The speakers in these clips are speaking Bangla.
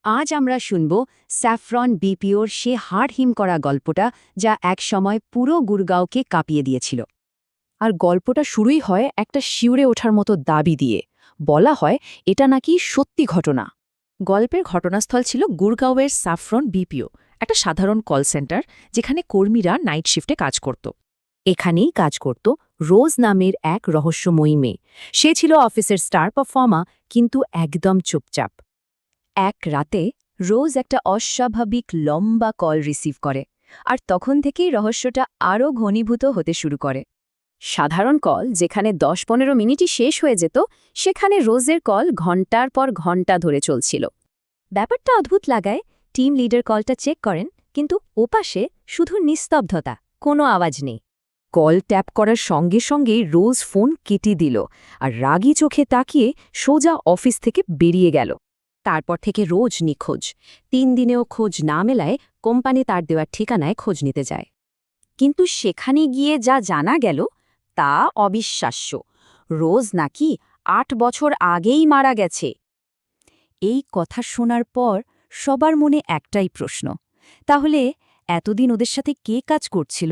আজ আমরা শুনব স্যাফরন বিপিওর সে হাড় হিম করা গল্পটা যা একসময় পুরো গুরগাঁওকে কাঁপিয়ে দিয়েছিল। আর গল্পটা শুরুই হয় একটা শিউরে ওঠার মতো দাবি দিয়ে। বলা হয় এটা নাকি সত্যি ঘটনা। গল্পের ঘটনাস্থল ছিল গুরগাঁওয়ের সাফরন বিপিও, একটা সাধারণ কল সেন্টার যেখানে কর্মীরা নাইট শিফটে কাজ করত। এখানেই কাজ করত রোজ নামের এক রহস্যময়ী মেয়ে। সে ছিল অফিসের স্টার পারফর্মার, কিন্তু একদম চুপচাপ। এক রাতে রোজ একটা অস্বাভাবিক লম্বা কল রিসিভ করে, আর তখন থেকেই রহস্যটা আরও ঘনীভূত হতে শুরু করে। সাধারণ কল যেখানে 10-15 মিনিটই শেষ হয়ে যেত, সেখানে রোজের কল ঘণ্টার পর ঘণ্টা ধরে চলছিল। ব্যাপারটা অদ্ভুত লাগায় টিম লিডার কলটা চেক করেন, কিন্তু ওপাশে শুধু নিস্তব্ধতা, কোনো আওয়াজ নেই। কল ট্যাপ করার সঙ্গে সঙ্গেই রোজ ফোন কেটে দিল আর রাগী চোখে তাকিয়ে সোজা অফিস থেকে বেরিয়ে গেল। তারপর থেকে রোজ নিখোঁজ। 3 দিনেও খোঁজ না মেলায় কোম্পানি তার দেওয়ার ঠিকানায় খোঁজ নিতে যায়। কিন্তু সেখানে গিয়ে যা জানা গেল তা অবিশ্বাস্য। রোজ নাকি 8 বছর আগেই মারা গেছে। এই কথা শোনার পর সবার মনে একটাই প্রশ্ন, তাহলে এতদিন ওদের সাথে কে কাজ করছিল?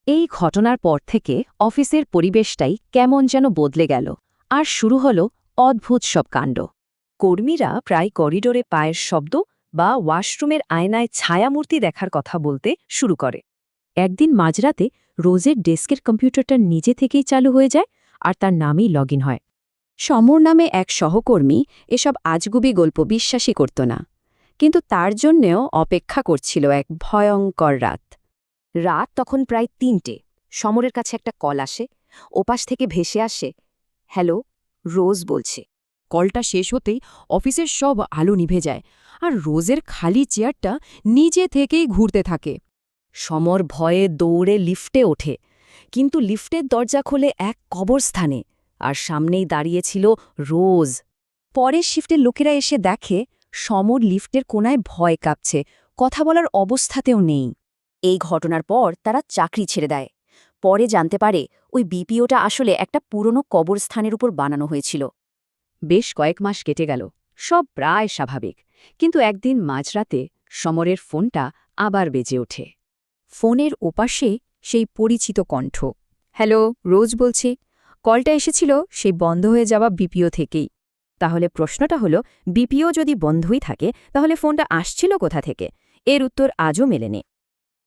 এই ঘটনার পর থেকে অফিসের পরিবেশটাই কেমন যেন বদলে গেল, আর শুরু হলো অদ্ভুত সব কাণ্ড। কর্মীরা প্রায় করিডোরে পায়ের শব্দ বা ওয়াশরুমের আয়নায় ছায়ামূর্তি দেখার কথা বলতে শুরু করে। একদিন মাঝরাতে রোজের ডেস্কের কম্পিউটারটা নিজে থেকেই চালু হয়ে যায়, আর তার নামেই লগ হয়। সমর নামে এক সহকর্মী এসব আজগুবি গল্প বিশ্বাসই করত না, কিন্তু তার জন্যেও অপেক্ষা করছিল এক ভয়ঙ্কর রাত। রাত তখন প্রায় 3টে। সমরের কাছে একটা কল আসে। ওপাশ থেকে ভেসে আসে, হ্যালো, রোজ বলছে। কলটা শেষ হতেই অফিসের সব আলো নিভে যায়, আর রোজের খালি চেয়ারটা নিজে থেকেই ঘুরতে থাকে। সমর ভয়ে দৌড়ে লিফটে ওঠে, কিন্তু লিফটের দরজা খোলে এক কবরস্থানে, আর সামনেই দাঁড়িয়েছিল রোজ। পরের শিফটের লোকেরা এসে দেখে সমর লিফটের কোনায় ভয় কাঁপছে, কথা বলার অবস্থাতেও নেই। এই ঘটনার পর তারা চাকরি ছেড়ে দেয়। পরে জানতে পারে ওই বিপিওটা আসলে একটা পুরনো কবরস্থানের উপর বানানো হয়েছিল। বেশ কয়েক মাস কেটে গেল, সব প্রায় স্বাভাবিক। কিন্তু একদিন মাঝরাতে সমরের ফোনটা আবার বেজে ওঠে। ফোনের ওপাশে সেই পরিচিত কণ্ঠ। হ্যালো, রোজ বলছি। কলটা এসেছিল সেই বন্ধ হয়ে যাওয়া বিপিও থেকেই। তাহলে প্রশ্নটা হলো, বিপিও যদি বন্ধই থাকে তাহলে ফোনটা আসছিল কোথা থেকে? এর উত্তর আজও মেলেনি।